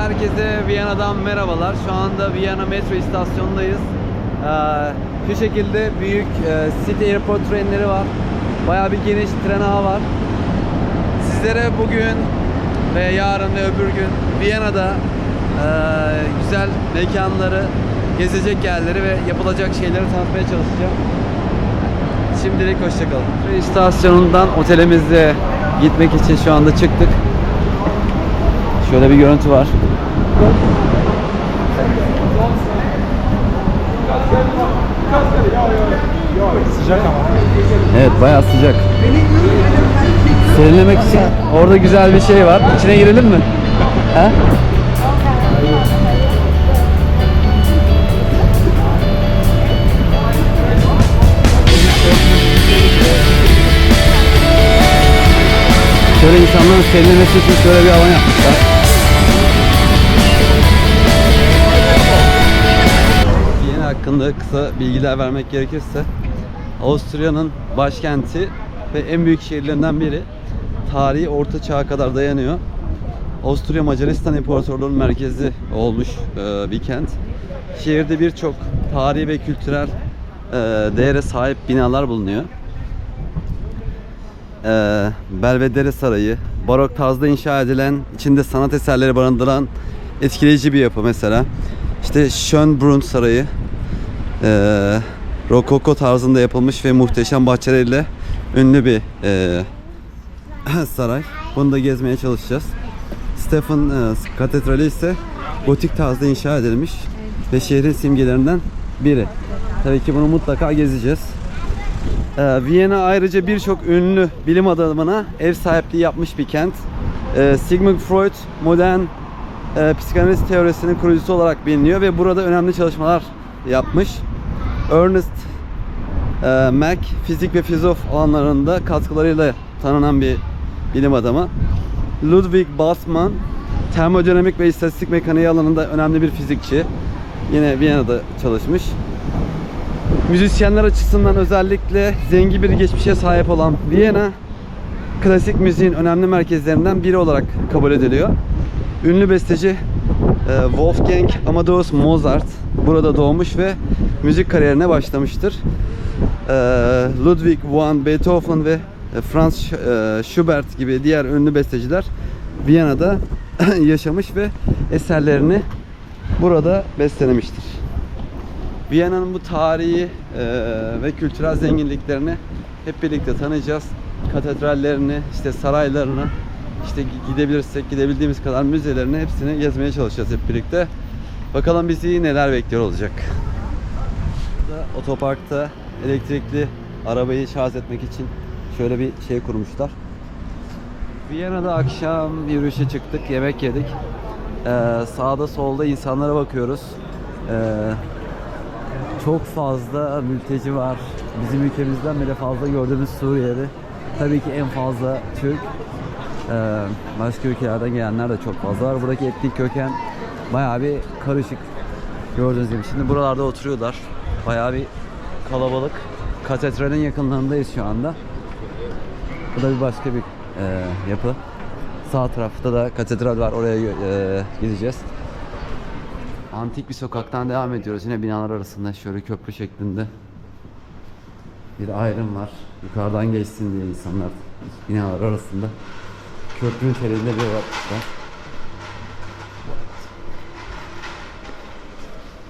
Herkese Viyana'dan merhabalar. Şu anda Viyana metro istasyonundayız. Şu şekilde büyük City Airport trenleri var. Bayağı bir geniş tren ağı var. Sizlere bugün ve yarın ve öbür gün Viyana'da güzel mekanları, gezecek yerleri ve yapılacak şeyleri tanıtmaya çalışacağım. Şimdilik hoşçakalın. Tren istasyonundan otelimize gitmek için şu anda çıktık. Şöyle bir görüntü var. Sıcak ama. Evet, bayağı sıcak. Serinlemek için orada güzel bir şey var. İçine girelim mi? He? Şöyle insanların serinlemesi için şöyle bir alan yapmışlar. Viyana hakkında kısa bilgiler vermek gerekirse, Avusturya'nın başkenti ve en büyük şehirlerinden biri. Tarihi Orta Çağ'a kadar dayanıyor. Avusturya Macaristan İmparatorluğu'nun merkezi olmuş bir kent. Şehirde birçok tarihi ve kültürel değere sahip binalar bulunuyor. Belvedere Sarayı, barok tarzda inşa edilen, içinde sanat eserleri barındıran etkileyici bir yapı mesela. İşte Schönbrunn Sarayı, Rokoko tarzında yapılmış ve muhteşem bahçeleriyle ünlü bir saray. Bunu da gezmeye çalışacağız. Stefan Katedrali ise gotik tarzda inşa edilmiş ve şehrin simgelerinden biri. Tabii ki bunu mutlaka gezeceğiz. Viyana ayrıca birçok ünlü bilim adamına ev sahipliği yapmış bir kent. Sigmund Freud modern psikanaliz teorisinin kurucusu olarak biliniyor ve burada önemli çalışmalar yapmış. Ernest Mach fizik ve filozof alanlarında katkılarıyla tanınan bir bilim adamı. Ludwig Boltzmann termodinamik ve istatistik mekaniği alanında önemli bir fizikçi. Yine Viyana'da çalışmış. Müzisyenler açısından özellikle zengin bir geçmişe sahip olan Viyana, klasik müziğin önemli merkezlerinden biri olarak kabul ediliyor. Ünlü besteci Wolfgang Amadeus Mozart burada doğmuş ve müzik kariyerine başlamıştır. Ludwig van Beethoven ve Franz Schubert gibi diğer ünlü besteciler Viyana'da yaşamış ve eserlerini burada bestelemiştir. Viyana'nın bu tarihi ve kültürel zenginliklerini hep birlikte tanıyacağız. Katedrallerini, işte saraylarını, işte gidebilirsek gidebildiğimiz kadar müzelerini hepsini gezmeye çalışacağız hep birlikte. Bakalım bizi neler bekliyor olacak. Burada otoparkta elektrikli arabayı şarj etmek için şöyle bir şey kurmuşlar. Viyana'da akşam yürüyüşe çıktık, yemek yedik. Sağda solda insanlara bakıyoruz. Çok fazla mülteci var. Bizim ülkemizden bile fazla gördüğümüz Suriyeli. Tabii ki en fazla Türk. Başka ülkelerden gelenler de çok fazla var. Buradaki etnik köken bayağı bir karışık. Gördüğünüz gibi. Şimdi buralarda oturuyorlar. Bayağı bir kalabalık. Katedralin yakınlarındayız şu anda. Bu da bir başka bir yapı. Sağ tarafta da katedral var. Oraya gideceğiz. Antik bir sokaktan devam ediyoruz. Yine binalar arasında şöyle köprü şeklinde bir ayrım var. Yukarıdan geçsin diye insanlar binalar arasında köprünün telinde bir yol yapmışlar.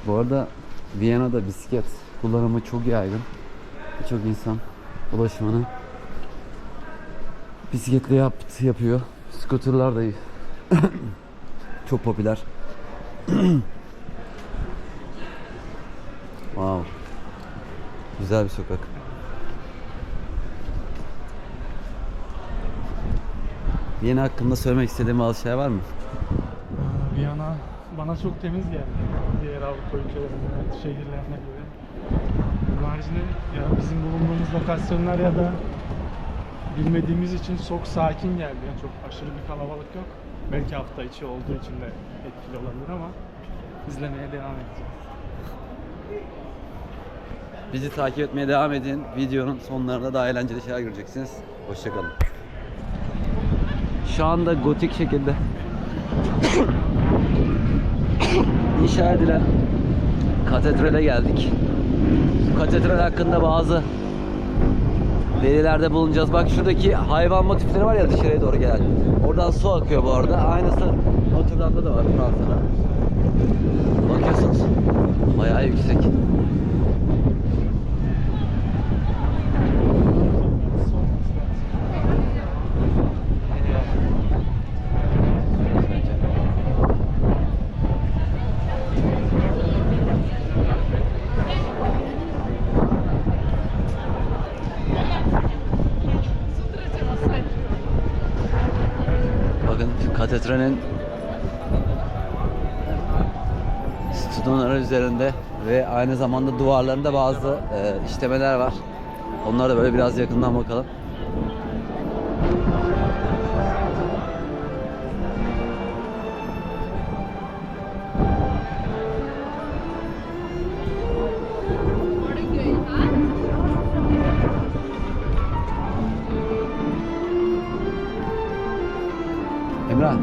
Bu arada Viyana'da bisiklet kullanımı çok yaygın. Birçok insan ulaşımını bisikletle yapıyor. Scooterlar da çok popüler. Wow. Güzel bir sokak. Viyana hakkında söylemek istediğim bazı şey var mı? Viyana bana çok temiz geldi. Diğer Avrupa ülkelerine, şehirlerine göre. Bunun haricinde ya bizim bulunduğumuz lokasyonlar ya da bilmediğimiz için çok sakin geldi. Yani çok aşırı bir kalabalık yok. Belki hafta içi olduğu için de etkili olabilir ama izlemeye devam edeceğiz. Bizi takip etmeye devam edin. Videonun sonlarında daha eğlenceli şeyler göreceksiniz. Hoşçakalın. Şu anda gotik şekilde inşa edilen katedrale geldik. Bu katedral hakkında bazı verilerde bulunacağız. Bak şuradaki hayvan motifleri var ya dışarıya doğru gelen. Oradan su akıyor bu arada. Aynısı Notre Dame'da da var Fransa'da. Bakıyorsunuz. Bayağı yüksek. Bakın katedralin sütunları üzerinde ve aynı zamanda duvarlarında bazı işlemeler var. Onlara da böyle biraz yakından bakalım. Emrah.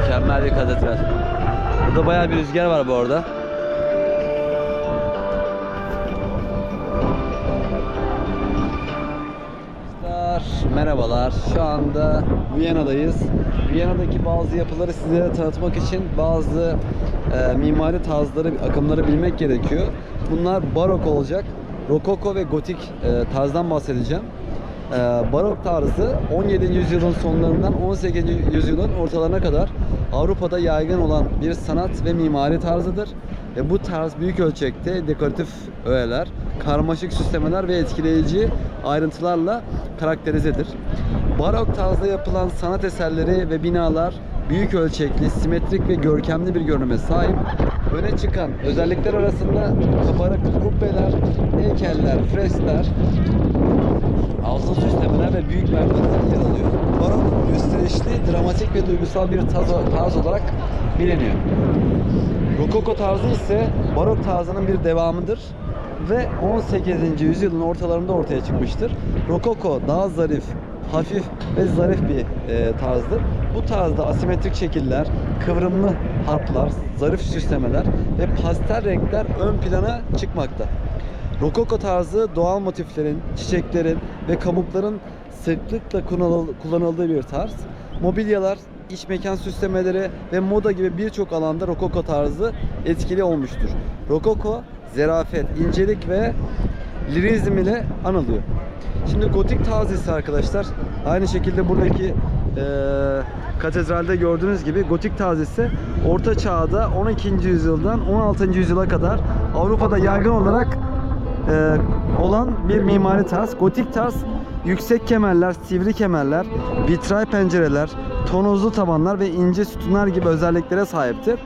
Mükemmel bir katedral. Burada bayağı bir rüzgar var bu arada. Merhabalar. Şu anda Viyana'dayız. Viyana'daki bazı yapıları sizlere tanıtmak için bazı mimari tarzları, akımları bilmek gerekiyor. Bunlar barok olacak. Rokoko ve gotik tarzdan bahsedeceğim. Barok tarzı 17. yüzyılın sonlarından 18. yüzyılın ortalarına kadar Avrupa'da yaygın olan bir sanat ve mimari tarzıdır. Bu tarz büyük ölçekte dekoratif öğeler, karmaşık süslemeler ve etkileyici ayrıntılarla karakterizedir. Barok tarzda yapılan sanat eserleri ve binalar büyük ölçekli, simetrik ve görkemli bir görünüme sahip. Öne çıkan özellikler arasında kabarık kubbeler, heykeller, freskler, altın süslemeler ve büyük merdivenler yer alıyor. Barok gösterişli, dramatik ve duygusal bir tarz olarak biliniyor. Rokoko tarzı ise barok tarzının bir devamıdır ve 18. yüzyılın ortalarında ortaya çıkmıştır. Rokoko daha zarif, hafif ve zarif bir tarzdır. Bu tarzda asimetrik şekiller, kıvrımlı hatlar, zarif süslemeler ve pastel renkler ön plana çıkmakta. Rokoko tarzı doğal motiflerin, çiçeklerin ve kabukların sıklıkla kullanıldığı bir tarz. Mobilyalar, iç mekan süslemeleri ve moda gibi birçok alanda rokoko tarzı etkili olmuştur. Rokoko, zarafet, incelik ve lirizm ile anılıyor. Şimdi gotik tarzı ise arkadaşlar, aynı şekilde buradaki katedralde gördüğünüz gibi gotik tarzı ise Orta Çağ'da 12. yüzyıldan 16. yüzyıla kadar Avrupa'da yaygın olarak olan bir mimari tarz. Gotik tarz yüksek kemerler, sivri kemerler, vitray pencereler, tonozlu tavanlar ve ince sütunlar gibi özelliklere sahiptir.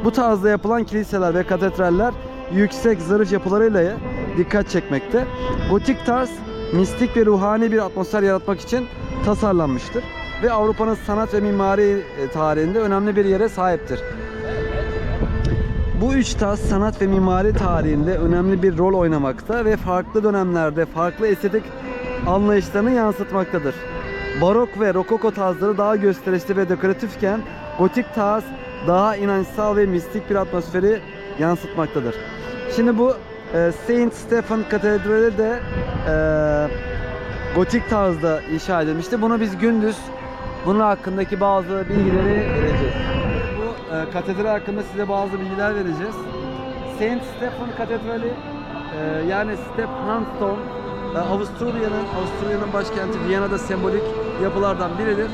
Bu tarzda yapılan kiliseler ve katedraller yüksek zarif yapılarıyla dikkat çekmekte. Gotik tarz mistik ve ruhani bir atmosfer yaratmak için tasarlanmıştır ve Avrupa'nın sanat ve mimari tarihinde önemli bir yere sahiptir. Bu üç tarz sanat ve mimari tarihinde önemli bir rol oynamakta ve farklı dönemlerde farklı estetik anlayışlarını yansıtmaktadır. Barok ve rokoko tarzları daha gösterişli ve dekoratifken gotik tarz daha inançsal ve mistik bir atmosferi yansıtmaktadır. Şimdi bu Saint Stephen Katedrali de gotik tarzda inşa edilmişti. Bunu biz gündüz bunun hakkındaki bazı bilgileri vereceğiz. Bu katedral hakkında size bazı bilgiler vereceğiz. Saint Stephen Katedrali yani Stephansdom Avusturya'nın başkenti Viyana'da sembolik yapılardan biridir.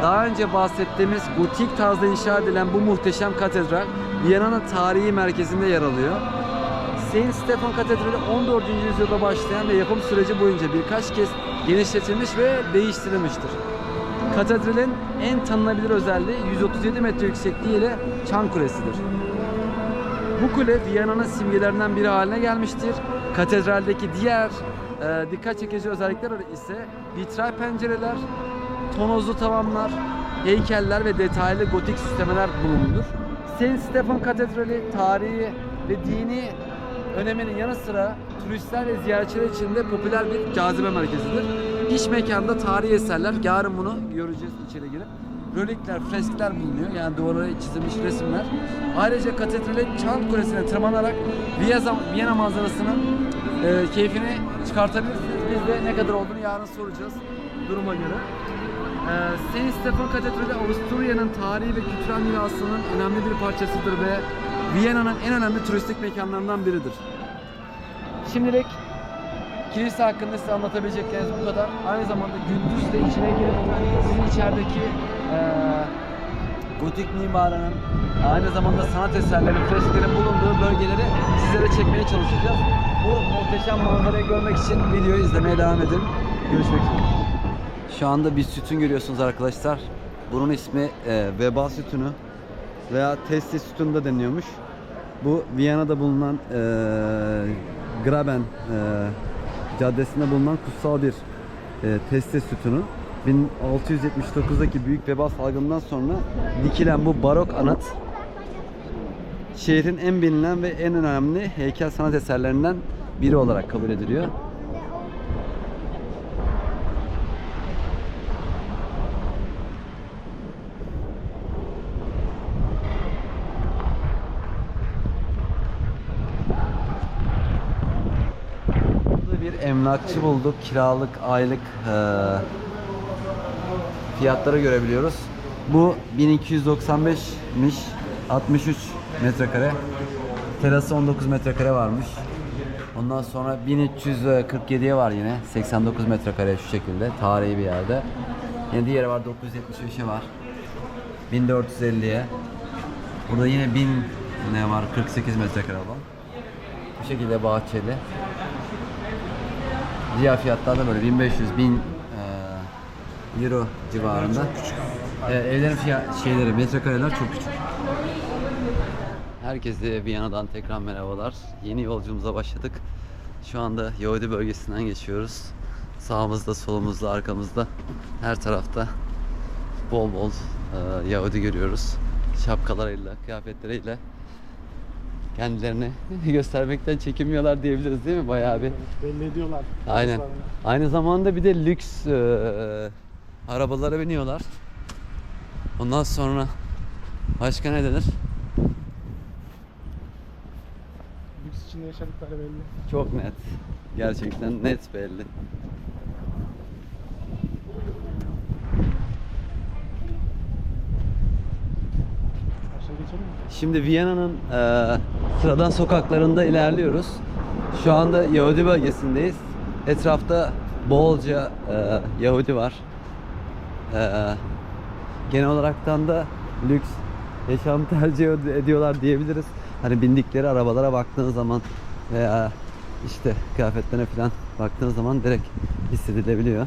daha önce bahsettiğimiz gotik tarzda inşa edilen bu muhteşem katedral Viyana'nın tarihi merkezinde yer alıyor. Saint Stephen Katedrali 14. yüzyılda başlayan ve yapım süreci boyunca birkaç kez genişletilmiş ve değiştirilmiştir. Katedralin en tanınabilir özelliği 137 metre yüksekliği ile Çan Kulesi'dir. Bu kule Viyana'nın simgelerinden biri haline gelmiştir. Katedraldeki diğer dikkat çekici özellikler ise vitray pencereler, tonozlu tavanlar, heykeller ve detaylı gotik süslemeler bulunur. Saint Stephen Katedrali tarihi ve dini öneminin yanı sıra turistler ve ziyaretçiler için de popüler bir cazibe merkezidir. İç mekanda tarihi eserler, yarın bunu göreceğiz içeri girip. Relikler, freskler bulunuyor, yani duvarlara çizilmiş resimler. Ayrıca katedralin Çan Kulesi'ne tırmanarak Viyana manzarasının keyfini çıkartabilirsiniz. Biz de ne kadar olduğunu yarın soracağız duruma göre. Saint Stephen Katedrali Avusturya'nın tarihi ve kültürel mirasının önemli bir parçasıdır ve Viyana'nın en önemli turistik mekanlarından biridir. Şimdilik kilise hakkında size anlatabilecekleriniz bu kadar. Aynı zamanda gündüz de içine girip sizin içerideki gotik mimarının, aynı zamanda sanat eserlerinin, fresklerin bulunduğu bölgeleri sizlere çekmeye çalışacağız. Bu muhteşem manzarayı görmek için videoyu izlemeye devam edin. Görüşmek üzere. Şu anda bir sütun görüyorsunuz arkadaşlar. Bunun ismi veba sütunu veya testis sütunu da deniyormuş. Bu Viyana'da bulunan Graben caddesinde bulunan kutsal bir testis sütunu. 1679'daki büyük veba salgından sonra dikilen bu barok anıt şehrin en bilinen ve en önemli heykel sanat eserlerinden biri olarak kabul ediliyor. Bir emlakçı bulduk. Kiralık, aylık fiyatları görebiliyoruz. Bu 1295'miş. 63 metrekare. Terası 19 metrekare varmış. Ondan sonra 1347'ye var yine. 89 metrekare şu şekilde. Tarihi bir yerde. Yine diğeri var. 975'e var. 1450'ye. Burada yine 1000 ne var? 48 metrekare olan. Bu şekilde bahçeli. Diğer fiyatlar da böyle 1500-1000 euro civarında. Evlerin şeyleri, metrekareler çok küçük. Herkese Viyana'dan tekrar merhabalar. Yeni yolculuğumuza başladık. Şu anda Yahudi bölgesinden geçiyoruz. Sağımızda, solumuzda, arkamızda, her tarafta bol bol Yahudi görüyoruz. Şapkalarıyla, kıyafetleriyle kendilerini göstermekten çekinmiyorlar diyebiliriz, değil mi? Bayağı bir belli ediyorlar. aynen. Aynı zamanda bir de lüks arabalara biniyorlar. Ondan sonra başka ne denir? Lüks içinde yaşadıkları belli. Çok net. Gerçekten net belli. Şimdi Viyana'nın sıradan sokaklarında ilerliyoruz. Şu anda Yahudi bölgesindeyiz. Etrafta bolca Yahudi var. Genel olaraktan da lüks yaşam tercih ediyorlar diyebiliriz. Hani bindikleri arabalara baktığın zaman veya işte kıyafetlerine falan baktığın zaman direkt hissedilebiliyor.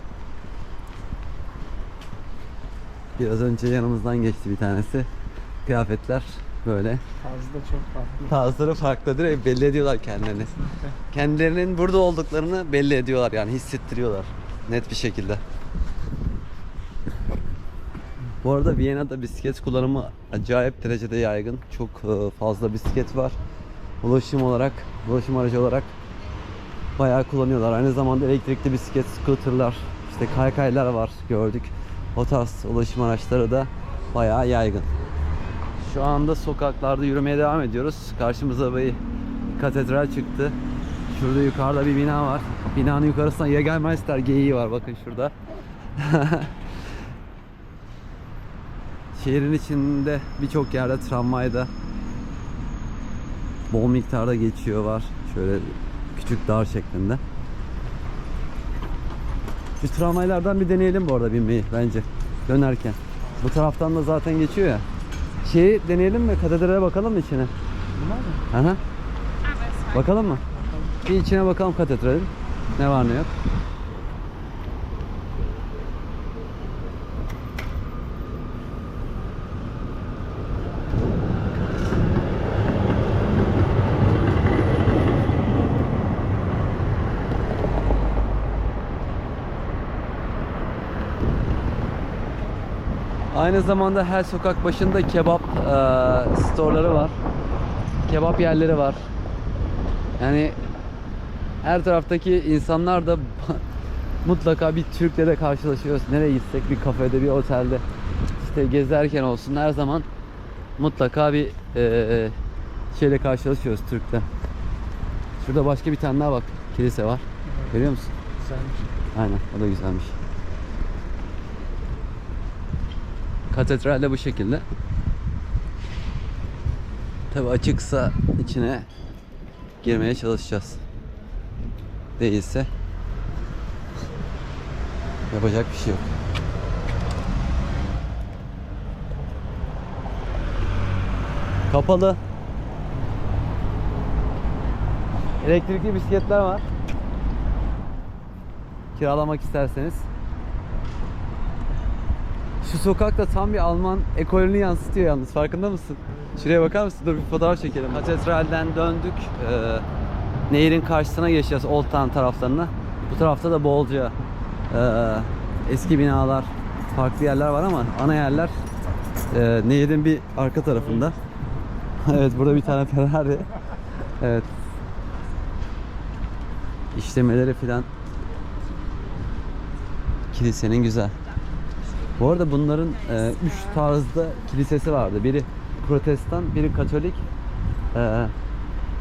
Biraz önce yanımızdan geçti bir tanesi. Kıyafetler böyle. Tarzı da çok farklı. Tarzları farklı, direkt belli ediyorlar kendilerini. Kendilerinin burada olduklarını belli ediyorlar, yani hissettiriyorlar net bir şekilde. Bu arada Viyana'da bisiklet kullanımı acayip derecede yaygın. Çok fazla bisiklet var. Ulaşım aracı olarak bayağı kullanıyorlar. Aynı zamanda elektrikli bisiklet, scooterlar, işte kaykaylar var, gördük. O tarz ulaşım araçları da bayağı yaygın. Şu anda sokaklarda yürümeye devam ediyoruz. Karşımıza bir katedral çıktı. Şurada yukarıda bir bina var. Binanın yukarısında Jägermeister geyiği var, bakın şurada. Şehrin içinde birçok yerde tramvayda bol miktarda geçiyor var. Şöyle küçük dar şeklinde. Şu tramvaylardan bir deneyelim bu arada binmeyi bence dönerken. Bu taraftan da zaten geçiyor ya. Şeyi deneyelim mi? Katedrale bakalım mı içine? Bunlar mı? Aha. Bakalım mı? Bir içine bakalım katedralin. Ne var ne yok. Aynı zamanda her sokak başında kebap storeları var. Kebap yerleri var. Yani her taraftaki insanlar da mutlaka bir Türk'le de karşılaşıyoruz. Nereye gitsek bir kafede, bir otelde, işte gezerken olsun her zaman mutlaka bir şeyle karşılaşıyoruz Türk'le. Şurada başka bir tane daha bak kilise var. Görüyor musun? Güzelmiş. Aynen, o da güzelmiş. Katedral de bu şekilde. Tabi açıksa içine girmeye çalışacağız. Değilse yapacak bir şey yok. Kapalı. Elektrikli bisikletler var. Kiralamak isterseniz. Şu sokak da tam bir Alman ekolünü yansıtıyor yalnız. Farkında mısın? Şuraya bakar mısın? Dur bir fotoğraf çekelim. Katedralden döndük. Nehrin karşısına geçeceğiz. Old Town taraflarına. Bu tarafta da bolca eski binalar, farklı yerler var ama ana yerler nehrin bir arka tarafında. Evet, burada bir tane Ferrari. Evet. İşlemeleri filan. Kilisenin güzel. Bu arada bunların 3 tarzda kilisesi vardı. Biri Protestan, biri Katolik.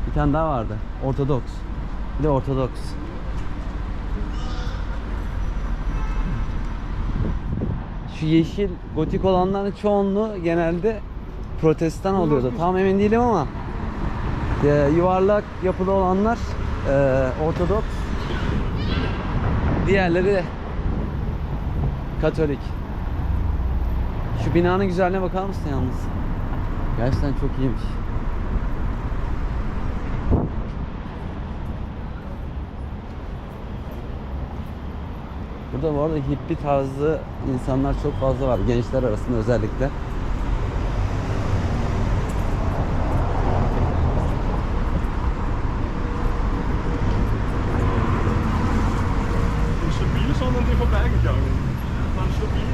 Bir tane daha vardı. Ortodoks. Bir de Ortodoks. Şu yeşil gotik olanların çoğunluğu genelde Protestan oluyordu. Tam emin değilim ama yuvarlak yapıda olanlar Ortodoks. Diğerleri Katolik. Şu binanın güzelliğine bakar mısın yalnız? Gerçekten çok iyiymiş. Burada bu arada hippie tarzı insanlar çok fazla var. Gençler arasında özellikle. Een stabiele zal dan weer voorbij gegaan. Maar een stabiele.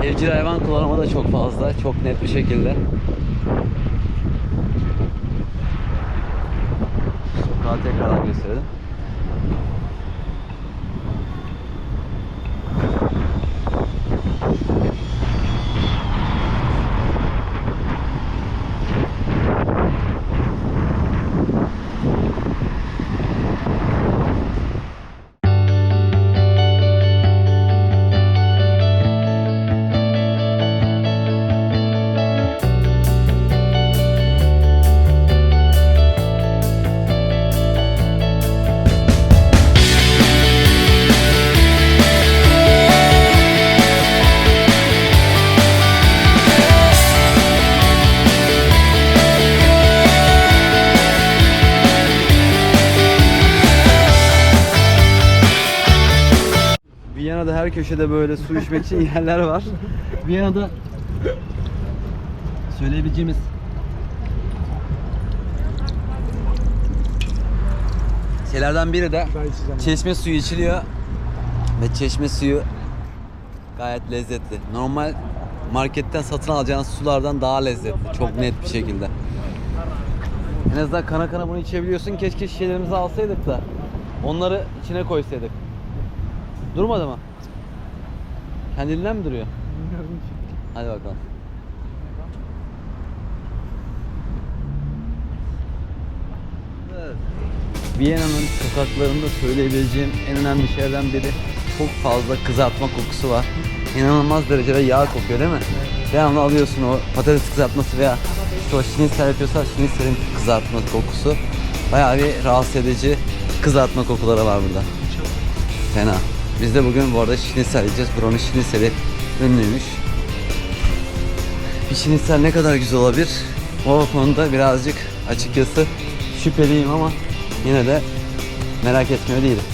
Evcil hayvan kullanımı da çok fazla, çok net bir şekilde. Sokağı tekrardan gösterelim. Viyana'da her köşede böyle su içmek için yerler var. Viyana'da söyleyebileceğimiz şeylerden biri de Ben içeceğim. çeşme suyu içiliyor ve çeşme suyu gayet lezzetli. Normal marketten satın alacağınız sulardan daha lezzetli, çok net bir şekilde. En azından kana kana bunu içebiliyorsun. Keşke şişelerimizi alsaydık da onları içine koysaydık. Durmadı mı? Kendiliğinden mi duruyor? Bilmiyorum ki. Hadi bakalım. Evet. Viyana'nın sokaklarında söyleyebileceğim en önemli şeylerden biri, çok fazla kızartma kokusu var. İnanılmaz derecede yağ kokuyor değil mi? Devamlı alıyorsun o patates kızartması veya işte o şinisel yapıyorsa şiniselin kızartma kokusu. Bayağı bir rahatsız edici kızartma kokuları var burada. Fena. Biz de bugün bu arada şinisel yiyeceğiz. Buranın şiniseli ünlüymüş. Bir şinisel ne kadar güzel olabilir? O konuda birazcık açıkçası şüpheliyim ama yine de merak etmiyor değilim.